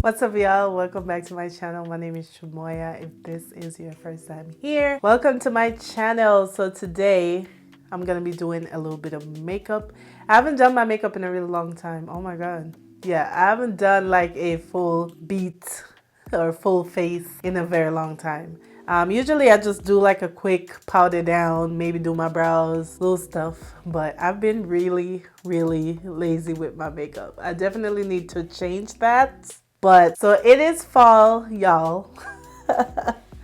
What's up, y'all? Welcome back to my channel. My name is Chumoya. If this is your first time here, welcome to my channel. So today I'm gonna be doing a little bit of makeup. I haven't done my makeup in a really long time. Oh my god. Yeah, I haven't done like a full beat or full face in a very long time. Usually I just do like a quick powder down, maybe do my brows, little stuff. But I've been really lazy with my makeup. I definitely need to change that. But so it is fall, y'all.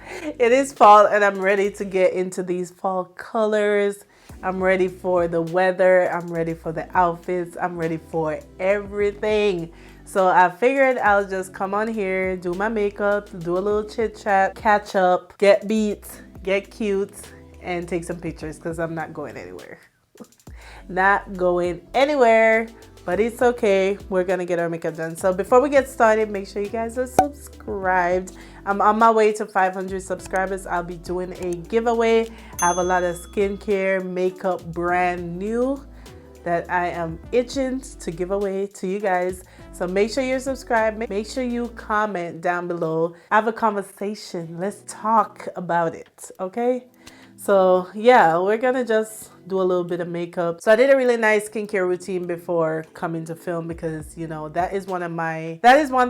It is fall and I'm ready to get into these fall colors. I'm ready for the weather. I'm ready for the outfits. I'm ready for everything. So I figured I'll just come on here, do my makeup, do a little chit chat, catch up, get beats, get cute, and take some pictures because I'm not going anywhere. Not going anywhere, but it's okay. We're gonna get our makeup done. So before we get started, make sure you guys are subscribed. I'm on my way to 500 subscribers. I'll be doing a giveaway. I have a lot of skincare, makeup brand new that I am itching to give away to you guys. So make sure you're subscribed. Make sure you comment down below. Have a conversation. Let's talk about it, okay? So yeah, we're gonna just do a little bit of makeup. So I did a really nice skincare routine before coming to film because, you know, that is one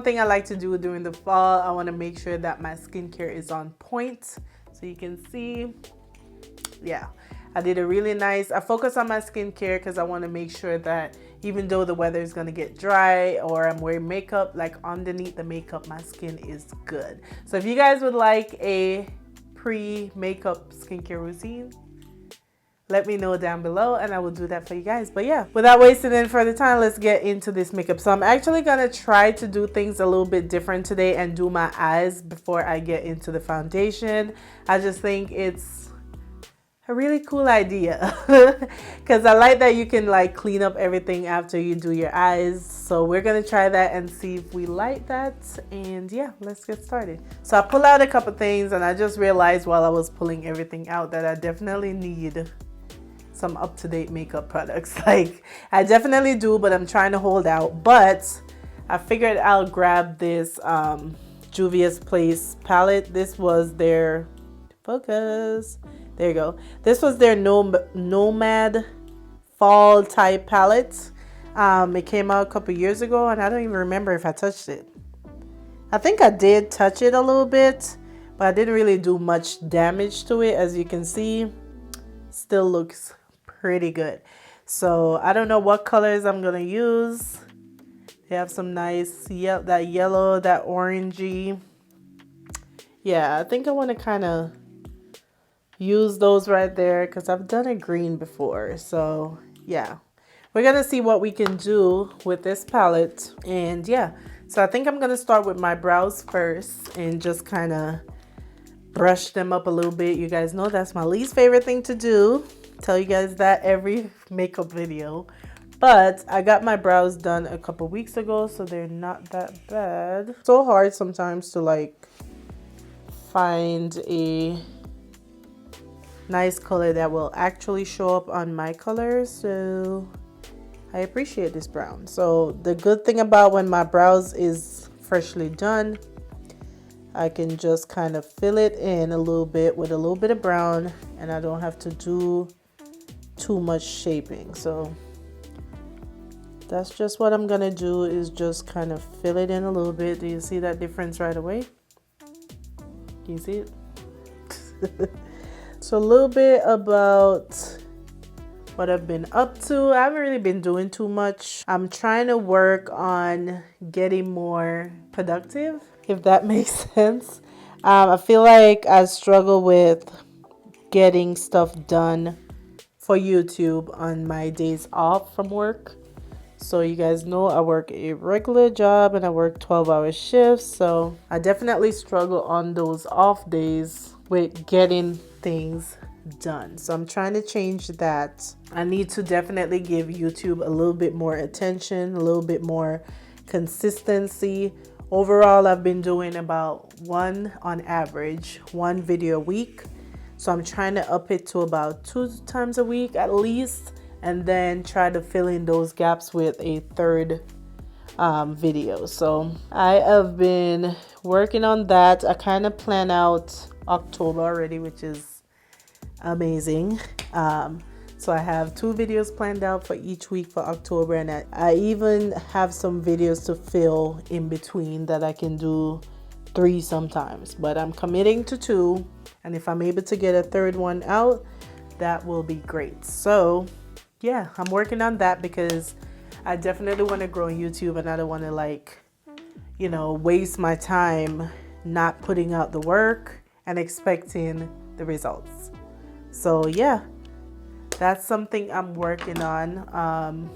thing I like to do during the fall. I want to make sure that my skincare is on point. So you can see, yeah, I did a really nice, I focus on my skincare because I want to make sure that even though the weather is going to get dry or I'm wearing makeup, like underneath the makeup, my skin is good. So if you guys would like a pre-makeup skincare routine, let me know down below and I will do that for you guys. But yeah, without wasting any further time, let's get into this makeup. So I'm actually gonna try to do things a little bit different today and do my eyes before I get into the foundation. I just think it's a really cool idea because I like that you can like clean up everything after you do your eyes. So we're gonna try that and see if we like that, and yeah, let's get started. So I pull out a couple things and I just realized while I was pulling everything out that I definitely need some up-to-date makeup products. Like I definitely do, but I'm trying to hold out. But I figured I'll grab this Juvia's Place palette. This was their focus. There you go. This was their Nomad fall type palette. It came out a couple years ago and I don't even remember if I touched it. I think I did touch it a little bit, but I didn't really do much damage to it. As you can see, still looks pretty good. So I don't know what colors I'm gonna use. They have some nice that yellow, that orangey. Yeah, I think I want to kind of use those right there because I've done a green before. So yeah, we're gonna see what we can do with this palette. And yeah, so I think I'm gonna start with my brows first and just kind of brush them up a little bit. You guys know that's my least favorite thing to do. Tell you guys that every makeup video. But I got my brows done a couple weeks ago, so they're not that bad. So hard sometimes to like find a nice color that will actually show up on my color. So I appreciate this brown. So the good thing about when my brows is freshly done, I can just kind of fill it in a little bit with a little bit of brown and I don't have to do too much shaping. So that's just what I'm gonna do, is just kind of fill it in a little bit. Do you see that difference right away? Can you see it? So a little bit about what I've been up to. I haven't really been doing too much. I'm trying to work on getting more productive, if that makes sense. I feel like I struggle with getting stuff done for YouTube on my days off from work. So you guys know I work a regular job and I work 12-hour shifts. So I definitely struggle on those off days with getting things done. So I'm trying to change that. I need to definitely give YouTube a little bit more attention, a little bit more consistency. Overall, I've been doing about on average, one video a week. So I'm trying to up it to about 2 times a week at least, and then try to fill in those gaps with a third videos. So I have been working on that. I kind of plan out October already, which is amazing. So I have 2 videos planned out for each week for October, and I even have some videos to fill in between that I can do 3 sometimes, but I'm committing to 2, and if I'm able to get a 3rd one out, that will be great. So yeah, I'm working on that because I definitely want to grow on YouTube, and I don't want to, like, you know, waste my time not putting out the work and expecting the results. So yeah, that's something I'm working on.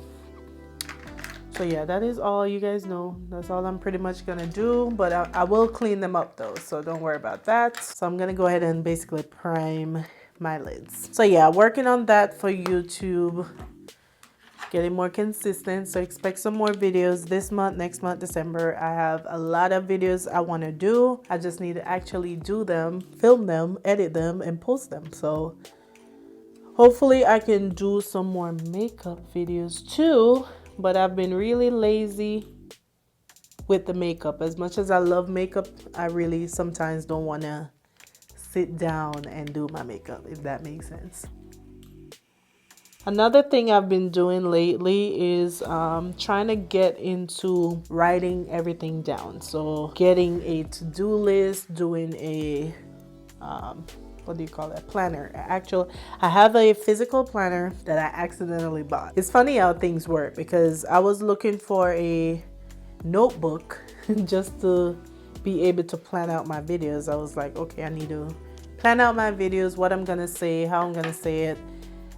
So yeah, that is all. You guys know that's all I'm pretty much gonna do, but I will clean them up though, so don't worry about that. So I'm gonna go ahead and basically prime my lids. So yeah, working on that for YouTube, getting more consistent. So expect some more videos this month, next month, December. I have a lot of videos I want to do. I just need to actually do them, film them, edit them, and post them. So hopefully I can do some more makeup videos too, but I've been really lazy with the makeup. As much as I love makeup, I really sometimes don't want to sit down and do my makeup, if that makes sense. Another thing I've been doing lately is trying to get into writing everything down. So getting a to-do list, doing a what do you call it? Planner. I have a physical planner that I accidentally bought. It's funny how things work, because I was looking for a notebook just to be able to plan out my videos. I was like, okay, I need to plan out my videos, what I'm gonna say, how I'm gonna say it,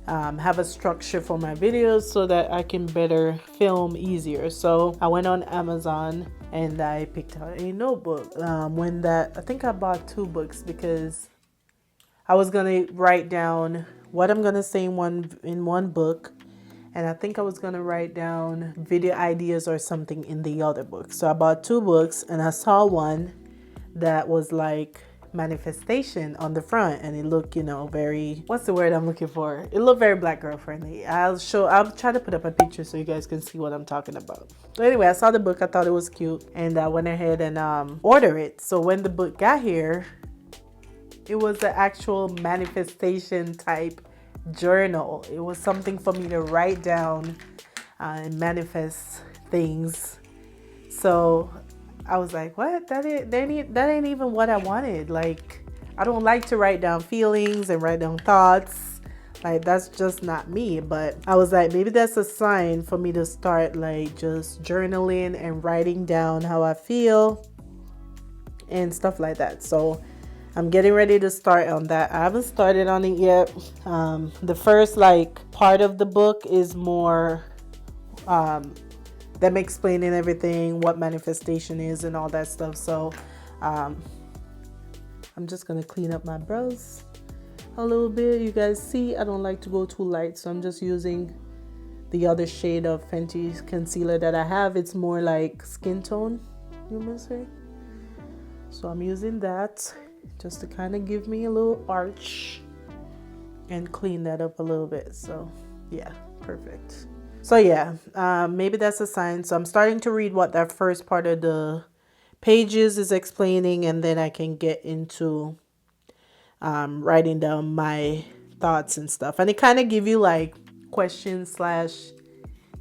have a structure for my videos so that I can better film easier. So I went on Amazon and I picked out a notebook. I think I bought 2 books because I was gonna write down what I'm gonna say in one book, and I think I was gonna write down video ideas or something in the other book. So I bought 2 books, and I saw one that was like manifestation on the front, and it looked, you know, very, what's the word I'm looking for? It looked very Black girl friendly. I'll try to put up a picture so you guys can see what I'm talking about. So anyway, I saw the book, I thought it was cute, and I went ahead and ordered it. So when the book got here, it was the actual manifestation type journal. It was something for me to write down and manifest things. So I was like, what? That ain't even what I wanted. Like, I don't like to write down feelings and write down thoughts. Like, that's just not me. But I was like, maybe that's a sign for me to start like just journaling and writing down how I feel and stuff like that. So I'm getting ready to start on that. I haven't started on it yet. The first like part of the book is more them explaining everything, what manifestation is and all that stuff. So I'm just gonna clean up my brows a little bit. You guys see, I don't like to go too light, so I'm just using the other shade of Fenty concealer that I have. It's more like skin tone, you must say. So I'm using that just to kind of give me a little arch and clean that up a little bit. So yeah, perfect. So yeah, maybe that's a sign. So I'm starting to read what that first part of the pages is explaining, and then I can get into writing down my thoughts and stuff. And it kind of give you like questions slash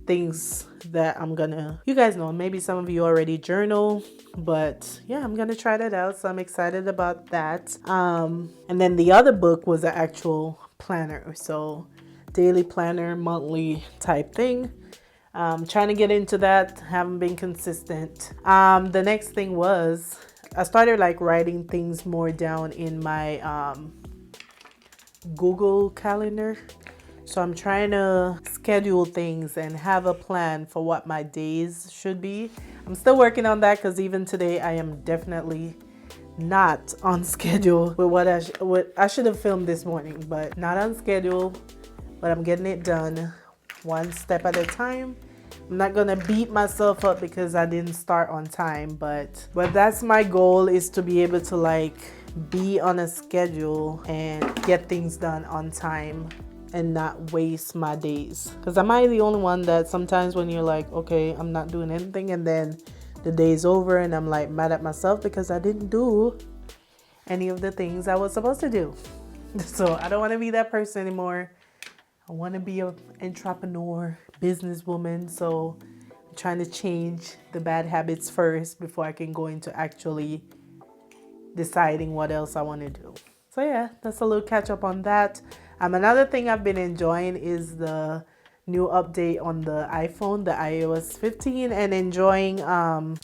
things that I'm gonna, you guys know, maybe some of you already journal, but yeah, I'm gonna try that out. So I'm excited about that. And then the other book was an actual planner. So daily planner, monthly type thing. Trying to get into that, haven't been consistent. The next thing was I started like writing things more down in my Google Calendar. So I'm trying to schedule things and have a plan for what my days should be. I'm still working on that because even today I am definitely not on schedule with what I should have filmed this morning, but not on schedule. But I'm getting it done one step at a time. I'm not gonna beat myself up because I didn't start on time, but that's my goal, is to be able to like be on a schedule and get things done on time and not waste my days. Because am I the only one that sometimes when you're like, okay, I'm not doing anything, and then the day's over and I'm like mad at myself because I didn't do any of the things I was supposed to do. So I don't want to be that person anymore. I want to be an entrepreneur, businesswoman. So I'm trying to change the bad habits first before I can go into actually deciding what else I want to do. So yeah, that's a little catch up on that. Another thing I've been enjoying is the new update on the iPhone, the iOS 15, and enjoying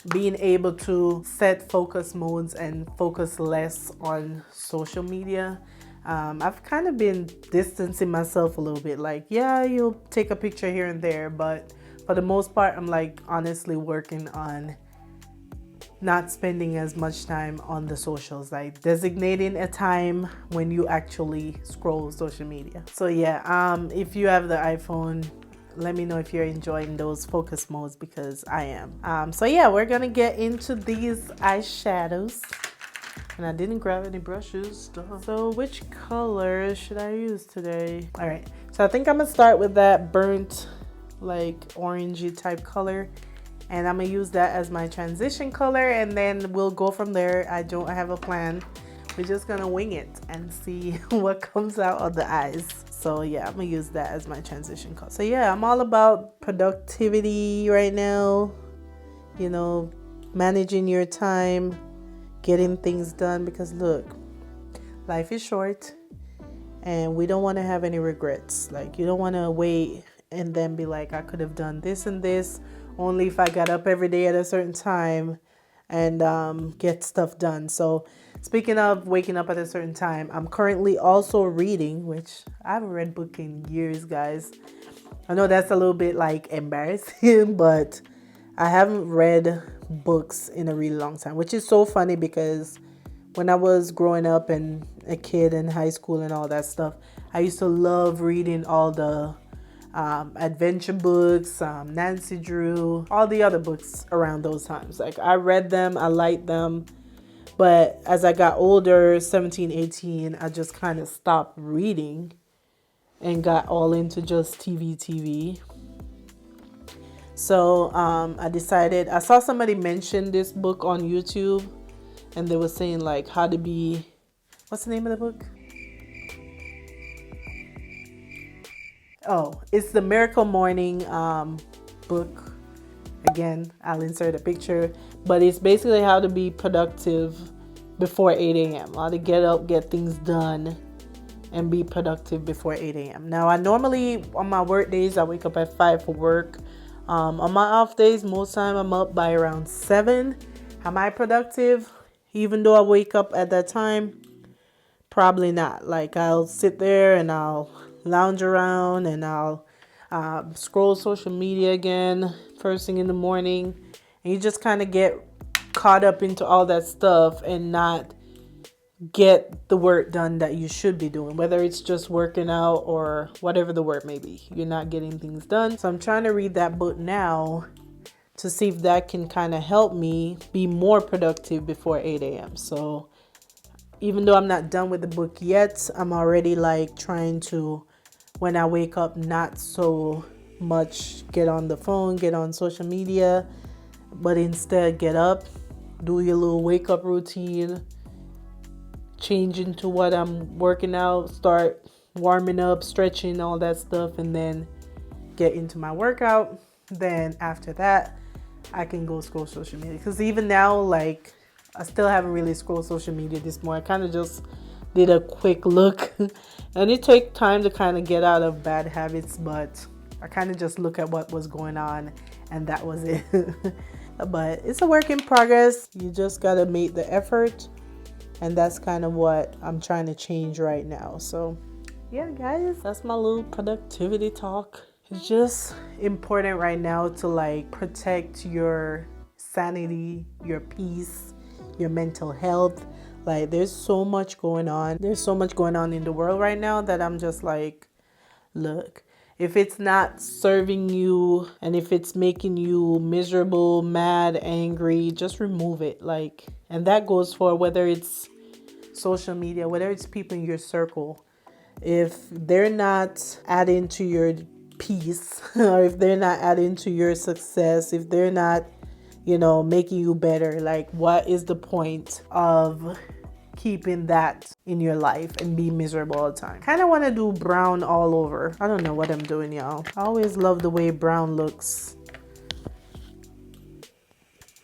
being able to set focus modes and focus less on social media. I've kind of been distancing myself a little bit. Like, yeah, you'll take a picture here and there, but for the most part, I'm like honestly working on not spending as much time on the socials, like designating a time when you actually scroll social media. So yeah, if you have the iPhone, let me know if you're enjoying those focus modes, because I am. So yeah, we're gonna get into these eyeshadows. And I didn't grab any brushes. So which color should I use today? All right, so I think I'm gonna start with that burnt, like orangey type color. And I'm gonna use that as my transition color, and then we'll go from there. I don't have a plan. We're just gonna wing it and see what comes out of the eyes. So yeah, I'm gonna use that as my transition color. So yeah, I'm all about productivity right now. You know, managing your time, getting things done, because look, life is short and we don't want to have any regrets. Like, you don't want to wait and then be like, I could have done this and this only if I got up every day at a certain time and get stuff done. So speaking of waking up at a certain time, I'm currently also reading, which I haven't read book in years, guys. I know that's a little bit like embarrassing, but I haven't read books in a really long time, which is so funny because when I was growing up and a kid in high school and all that stuff, I used to love reading all the adventure books, Nancy Drew, all the other books around those times. Like, I read them, I liked them, but as I got older, 17, 18, I just kind of stopped reading and got all into just TV. So I decided, I saw somebody mention this book on YouTube, and they were saying like how to be, what's the name of the book? Oh, it's the Miracle Morning book. Again, I'll insert a picture, but it's basically how to be productive before 8 a.m. How to get up, get things done, and be productive before 8 a.m. Now, I normally, on my work days, I wake up at 5 for work. On my off days, most time I'm up by around 7. Am I productive? Even though I wake up at that time? Probably not. Like, I'll sit there and I'll lounge around and I'll scroll social media again first thing in the morning, and you just kind of get caught up into all that stuff and not get the work done that you should be doing, whether it's just working out or whatever the work may be. You're not getting things done. So I'm trying to read that book now to see if that can kind of help me be more productive before 8 a.m. So even though I'm not done with the book yet, I'm already like trying to, when I wake up, not so much get on the phone, get on social media, but instead get up, do your little wake up routine, change into what I'm working out, start warming up, stretching, all that stuff, and then get into my workout. Then after that, I can go scroll social media. Because even now, like, I still haven't really scrolled social media this morning. I kind of just did a quick look. And it takes time to kind of get out of bad habits, but I kind of just look at what was going on and that was it. But it's a work in progress. You just got to make the effort. And that's kind of what I'm trying to change right now. So yeah, guys, that's my little productivity talk. It's just important right now to like protect your sanity, your peace, your mental health. Like, there's so much going on. There's so much going on in the world right now that I'm just like, look, if it's not serving you and if it's making you miserable, mad, angry, just remove it. Like, and that goes for whether it's social media, whether it's people in your circle. if they're not adding to your peace, or if they're not adding to your success, if they're not, you know, making you better, like what is the point of keeping that in your life and be miserable all the time? Kind of want to do brown all over. I don't know what I'm doing, y'all. I always love the way brown looks.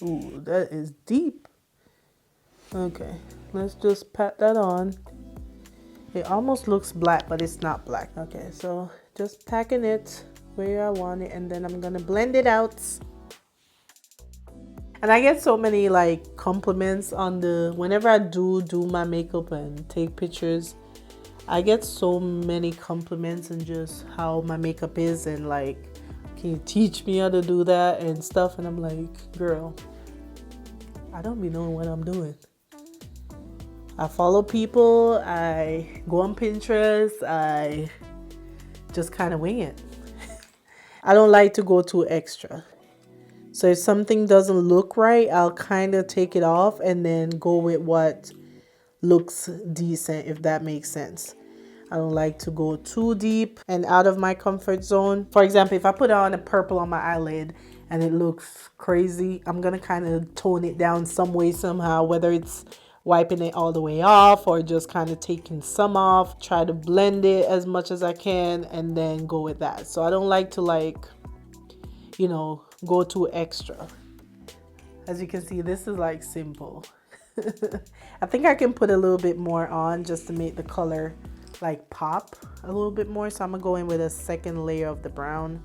Ooh, that is deep. Okay, let's just pat that on. It almost looks black, but it's not black. Okay, so just packing it where I want it, and then I'm gonna blend it out. And I get so many like compliments on whenever I do my makeup and take pictures, I get so many compliments and just how my makeup is, and like, can you teach me how to do that and stuff? And I'm like, girl, I don't be knowing what I'm doing. I follow people, I go on Pinterest, I just kind of wing it. I don't like to go too extra. So if something doesn't look right, I'll kind of take it off and then go with what looks decent, if that makes sense. I don't like to go too deep and out of my comfort zone. For example, if I put on a purple on my eyelid and it looks crazy, I'm going to kind of tone it down some way, somehow, whether it's wiping it all the way off or just kind of taking some off, try to blend it as much as I can and then go with that. So I don't like to, like, you know, go too extra. As you can see, this is like simple. I think I can put a little bit more on just to make the color like pop a little bit more. So I'm gonna go in with a second layer of the brown.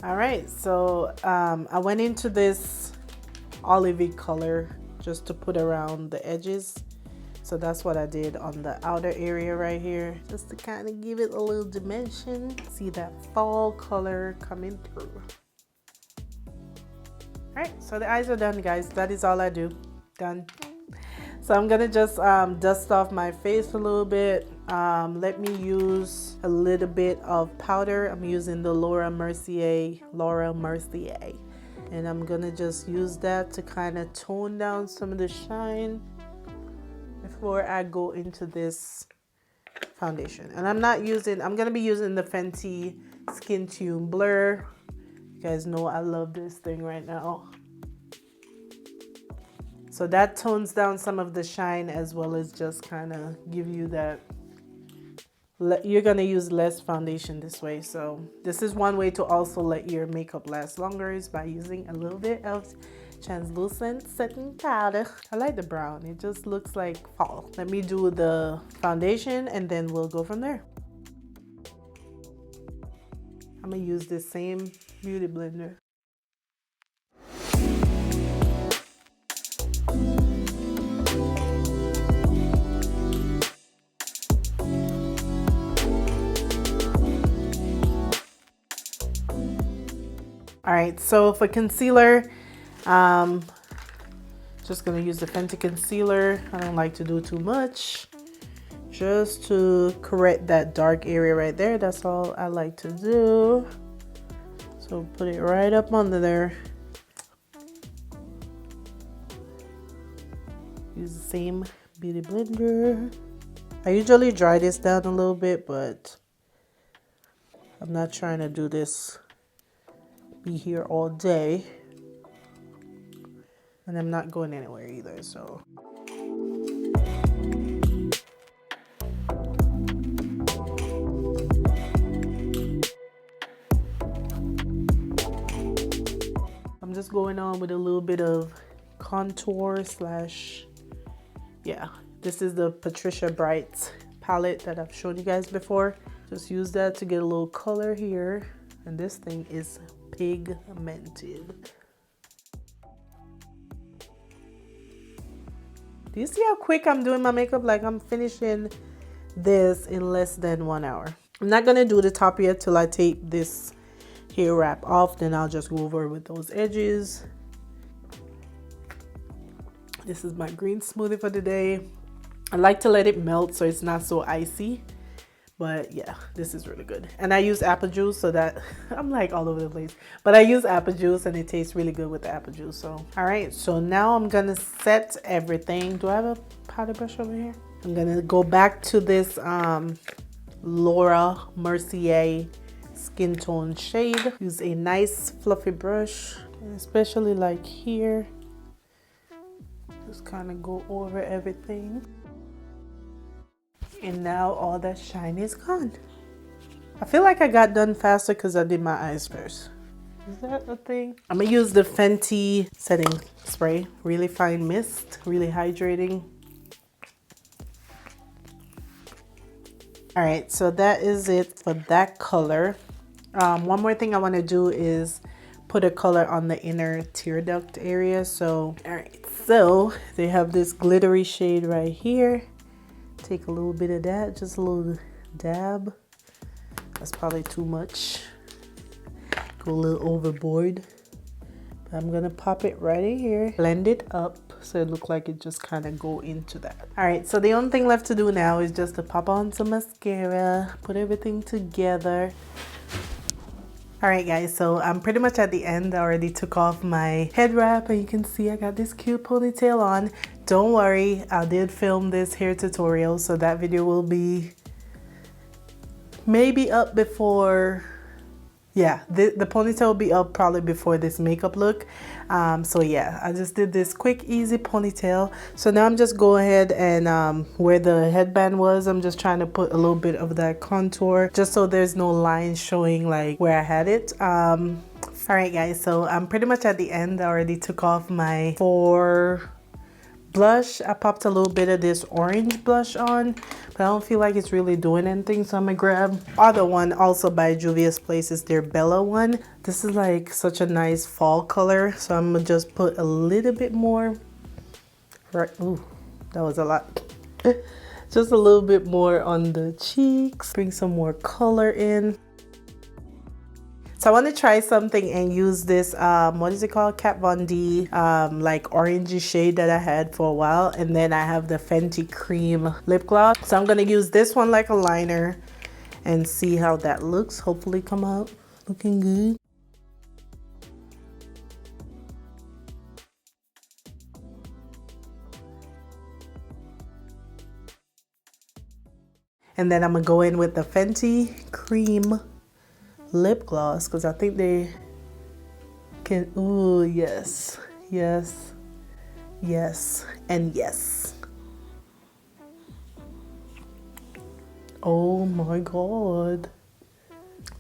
All right, so I went into this olivey color just to put around the edges. So that's what I did on the outer area right here, just to kind of give it a little dimension. See that fall color coming through. All right, so the eyes are done, guys. That is all I do. Done. So I'm gonna just dust off my face a little bit. Let me use a little bit of powder. I'm using the Laura Mercier. And I'm gonna just use that to kind of tone down some of the shine before I go into this foundation. And I'm gonna be using the Fenty Skin Tune Blur. You guys know I love this thing right now. So that tones down some of the shine, as well as just kind of give you that. You're gonna use less foundation this way. So this is one way to also let your makeup last longer, is by using a little bit of translucent setting powder. I like the brown. It just looks like fall. Let me do the foundation and then we'll go from there. I'm gonna use this same beauty blender. All right, so for concealer, just gonna use the Fenty concealer. I don't like to do too much, just to correct that dark area right there. That's all I like to do. So put it right up under there. Use the same beauty blender. I usually dry this down a little bit, but I'm not trying to do this, be here all day. And I'm not going anywhere either, so. I'm just going on with a little bit of contour slash, yeah. This is the Patricia Bright palette that I've shown you guys before. Just use that to get a little color here. And this thing is pigmented. Do you see how quick I'm doing my makeup? Like, I'm finishing this in less than 1 hour. I'm not gonna do the top yet till I take this hair wrap off. Then I'll just go over with those edges. This is my green smoothie for today. I like to let it melt so it's not so icy. But yeah, this is really good. And I use apple juice, so that I'm like all over the place. But I use apple juice and it tastes really good with the apple juice. So, all right. So now I'm going to set everything. Do I have a powder brush over here? I'm going to go back to this Laura Mercier skin tone shade. Use a nice fluffy brush, especially like here. Just kind of go over everything. And now all that shine is gone. I feel like I got done faster because I did my eyes first. Is that a thing? I'm gonna use the Fenty setting spray. Really fine mist, really hydrating. All right, so that is it for that color. One more thing I want to do is put a color on the inner tear duct area. So, all right, so they have this glittery shade right here. Take a little bit of that, just a little dab. That's probably too much. Go a little overboard. But I'm gonna pop it right in here. Blend it up so it looks like it just kind of go into that. All right, so the only thing left to do now is just to pop on some mascara, put everything together. All right guys, so I'm pretty much at the end. I already took off my head wrap and you can see I got this cute ponytail on. Don't worry, I did film this hair tutorial, so that video will be maybe up before, yeah, the ponytail will be up probably before this makeup look. So yeah, I just did this quick easy ponytail. So now I'm just go ahead and where the headband was, I'm just trying to put a little bit of that contour just so there's no line showing like where I had it. All right guys, so I'm pretty much at the end. I already took off my blush. I popped a little bit of this orange blush on, but I don't feel like it's really doing anything, so I'm gonna grab other one also by Juvia's Place. Is their Bella one. This is like such a nice fall color, so I'm gonna just put a little bit more right. Ooh, that was a lot. Just a little bit more on the cheeks, bring some more color in. So I want to try something and use this, what is it called? Kat Von D, like orangey shade that I had for a while. And then I have the Fenty Cream lip gloss. So I'm going to use this one like a liner and see how that looks. Hopefully come out looking good. And then I'm going to go in with the Fenty Cream lip gloss because I think they can. Ooh, yes, yes, yes, and yes. Oh my god.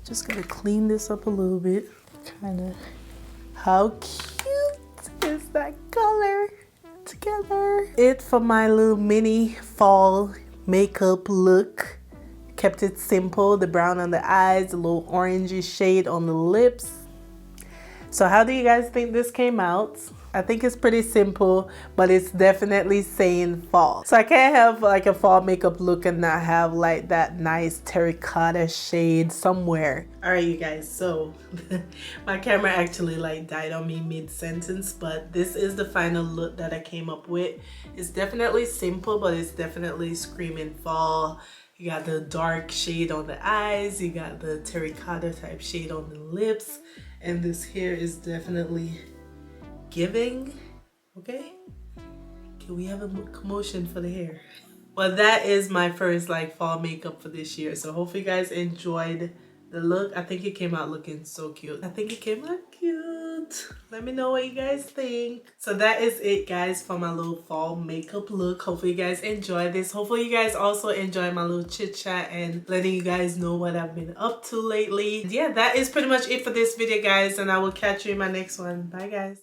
Just gonna clean this up a little bit. Kind of. How cute is that color together? It for my little mini fall makeup look. Kept it simple, the brown on the eyes, a little orangey shade on the lips. So how do you guys think this came out? I think it's pretty simple, but it's definitely saying fall. So I can't have like a fall makeup look and not have like that nice terracotta shade somewhere. All right, you guys, so my camera actually like died on me mid-sentence, but this is the final look that I came up with. It's definitely simple, but it's definitely screaming fall. You got the dark shade on the eyes, you got the terracotta type shade on the lips, and this hair is definitely giving. Okay, can we have a commotion for the hair? Well, that is my first like fall makeup for this year, so hopefully you guys enjoyed the look. I think it came out looking so cute. I think it came out cute. Let me know what you guys think. So that is it, guys, for my little fall makeup look. Hopefully you guys enjoy this. Hopefully you guys also enjoy my little chit chat and letting you guys know what I've been up to lately. And yeah, that is pretty much it for this video, guys, and I will catch you in my next one. Bye, guys.